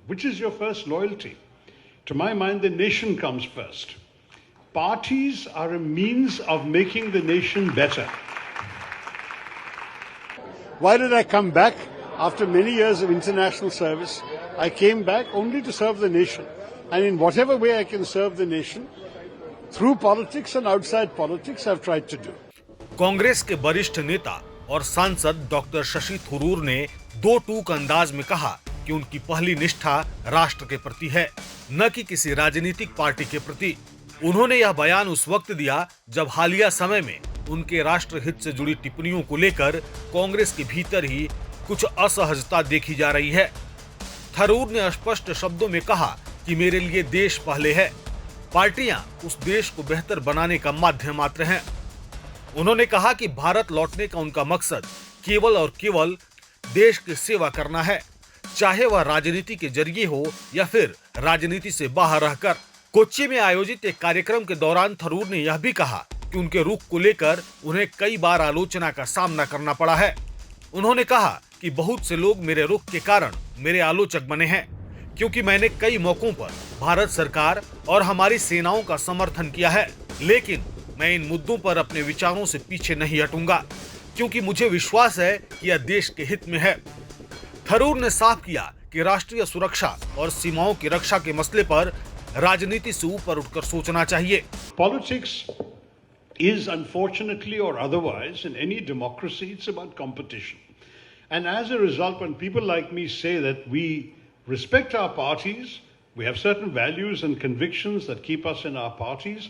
Which is your first loyalty? To my mind, the nation comes first. Parties are a means of making the nation better. Why did I come back? After many years of international service, I came back only to serve the nation. And in whatever way I can serve the nation, through politics and outside politics, I've tried to do. Congress के वरिष्ठ नेता और सांसद doctor Shashi Tharoor ने दो टूक अंदाज में कहा कि उनकी पहली निष्ठा राष्ट्र के प्रति है, न कि किसी राजनीतिक पार्टी के प्रति। उन्होंने यह बयान उस वक्त दिया जब हालिया समय में उनके राष्ट्र हित से जुड़ी टिप्पणियों को लेकर कांग्रेस के भीतर ही कुछ असहजता देखी जा रही है। थरूर ने स्पष्ट शब्दों में कहा कि मेरे लिए देश पहले है, पार्टियां उस देश को बेहतर बनाने का माध्यम मात्र हैं। उन्होंने कहा कि भारत लौटने का उनका मकसद केवल और केवल देश की सेवा करना है, चाहे वह राजनीति के जरिए हो या फिर राजनीति से बाहर रहकर। कोच्चि में आयोजित एक कार्यक्रम के दौरान थरूर ने यह भी कहा कि उनके रुख को लेकर उन्हें कई बार आलोचना का सामना करना पड़ा है। उन्होंने कहा कि बहुत से लोग मेरे रुख के कारण मेरे आलोचक बने हैं, क्योंकि मैंने कई मौकों पर भारत सरकार और हमारी सेनाओं का समर्थन किया है, लेकिन मैं इन मुद्दों पर अपने विचारों से पीछे नहीं हटूंगा, क्योंकि मुझे विश्वास है कि यह देश के हित में है। थरूर ने साफ किया कि राष्ट्रीय सुरक्षा और सीमाओं की रक्षा के मसले पर राजनीति से ऊपर उठकर सोचना चाहिए। Politics is, unfortunately or otherwise, in any democracy, it's about competition. And as a result, when people like me say that we respect our parties, we have certain values and convictions that keep us in our parties,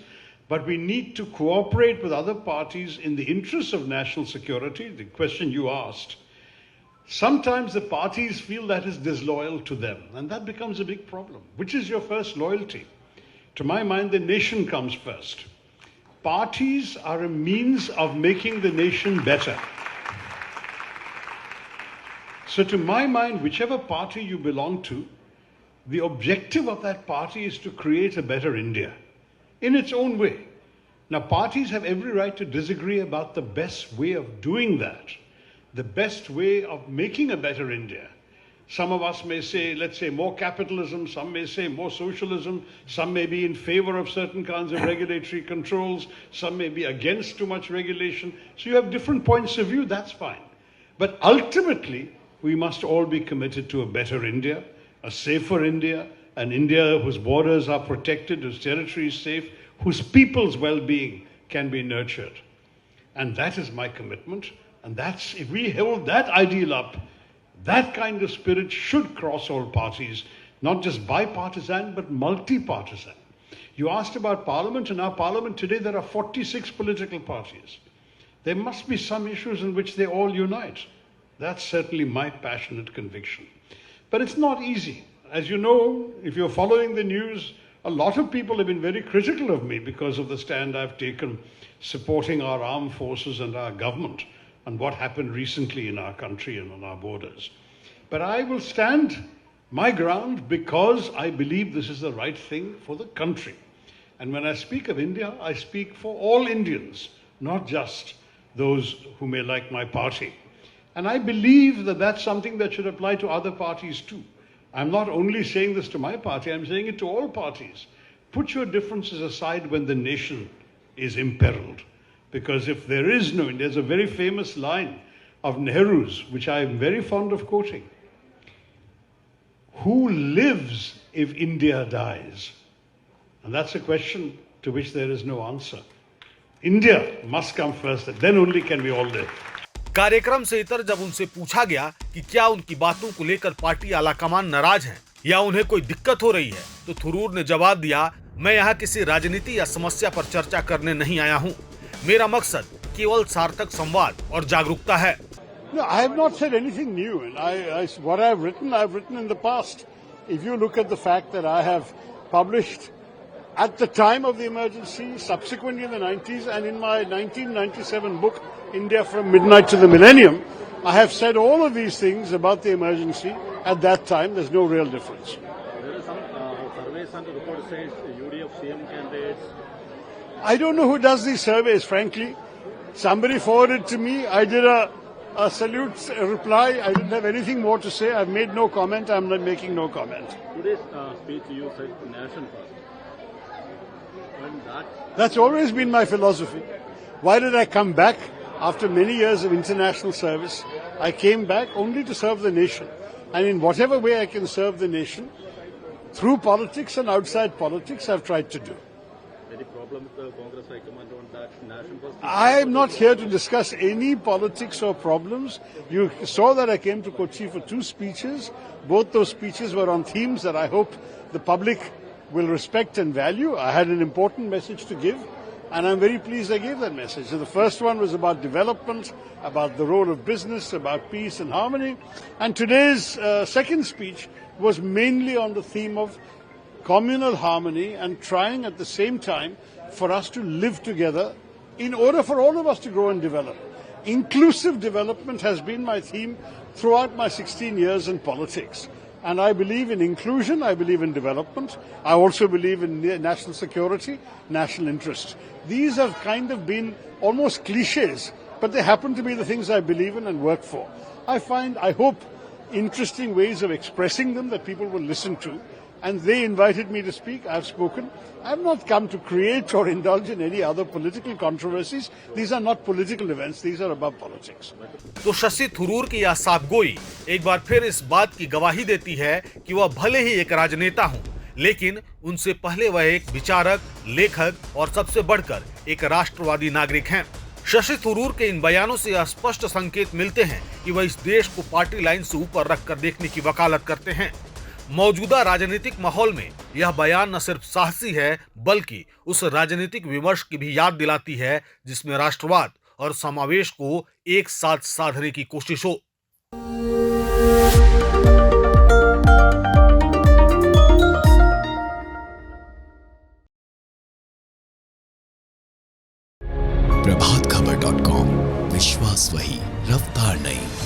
but we need to cooperate with other parties in the interests of national security, the question you asked, sometimes the parties feel that is disloyal to them, and that becomes a big problem. Which is your first loyalty? To my mind, the nation comes first. Parties are a means of making the nation better. So to my mind, whichever party you belong to, the objective of that party is to create a better India in its own way. Now, parties have every right to disagree about the best way of doing that, the best way of making a better India. Some of us may say, let's say, more capitalism, some may say more socialism, some may be in favor of certain kinds of regulatory controls, some may be against too much regulation. So you have different points of view, that's fine. But ultimately, we must all be committed to a better India, a safer India, an India whose borders are protected, whose territory is safe, whose people's well-being can be nurtured. And that is my commitment. And that's, if we hold that ideal up, that kind of spirit should cross all parties, not just bipartisan, but multi-partisan. You asked about Parliament. In our Parliament today, there are 46 political parties. There must be some issues in which they all unite. That's certainly my passionate conviction. But it's not easy. As you know, if you're following the news, a lot of people have been very critical of me because of the stand I've taken supporting our armed forces and our government and what happened recently in our country and on our borders. But I will stand my ground because I believe this is the right thing for the country. And when I speak of India, I speak for all Indians, not just those who may like my party. And I believe that that's something that should apply to other parties too. I'm not only saying this to my party, I'm saying it to all parties. Put your differences aside when the nation is imperiled. Because if there is no, there's a very famous line of Nehru's, which I'm very fond of quoting. Who lives if India dies? And that's a question to which there is no answer. India must come first, then only can we all live. कार्यक्रम से इतर जब उनसे पूछा गया कि क्या उनकी बातों को लेकर पार्टी आलाकमान नाराज है या उन्हें कोई दिक्कत हो रही है, तो थरूर ने जवाब दिया, मैं यहाँ किसी राजनीति या समस्या पर चर्चा करने नहीं आया हूँ। मेरा मकसद केवल सार्थक संवाद और जागरूकता है। No, I have not said anything new. And what I've written in the past. If you look at the fact that I have published at the time of the emergency, subsequently in the 90s, and in my 1997 book, India from Midnight to the Millennium, I have said all of these things about the emergency at that time. There's no real difference. There are some surveys and reports says UDF CM candidates. I don't know who does these surveys, frankly. Somebody forwarded to me. I did a a salute reply. I didn't have anything more to say. I've made no comment. I'm not making no comment. Today's speech you said nation first. When That's always been my philosophy. Why did I come back after many years of international service? I came back only to serve the nation. And in whatever way I can serve the nation, through politics and outside politics, I've tried to do. Any problem with the Congress High Command on that nation first? I am not here to discuss any politics or problems. You saw that I came to Kochi for 2 speeches. Both those speeches were on themes that I hope the public will respect and value. I had an important message to give, and I'm very pleased I gave that message. So the first one was about development, about the role of business, about peace and harmony. And today's second speech was mainly on the theme of communal harmony and trying at the same time for us to live together in order for all of us to grow and develop. Inclusive development has been my theme throughout my 16 years in politics. And I believe in inclusion, I believe in development. I also believe in national security, national interest. These have kind of been almost cliches, but they happen to be the things I believe in and work for. I hope, interesting ways of expressing them that people will listen to. And they invited me to speak. I've spoken. I've not come to create or indulge in any other political controversies. These are not political events. These are above politics. तो शशि थरूर की यह साफगोई एक बार फिर इस बात की गवाही देती है कि वह भले ही एक राजनेता हों, लेकिन उनसे पहले वह एक विचारक, लेखक और सबसे बढ़कर एक राष्ट्रवादी नागरिक हैं। शशि थरूर के इन बयानों से यह स्पष्ट संकेत मिलते हैं कि वह इस देश को पार्टी लाइन से ऊपर रखकर देखने की वकालत करते हैं। मौजूदा राजनीतिक माहौल में यह बयान न सिर्फ साहसी है, बल्कि उस राजनीतिक विमर्श की भी याद दिलाती है जिसमें राष्ट्रवाद और समावेश को एक साथ साधने की कोशिश हो। प्रभातखबर.com, विश्वास वही, रफ्तार नहीं।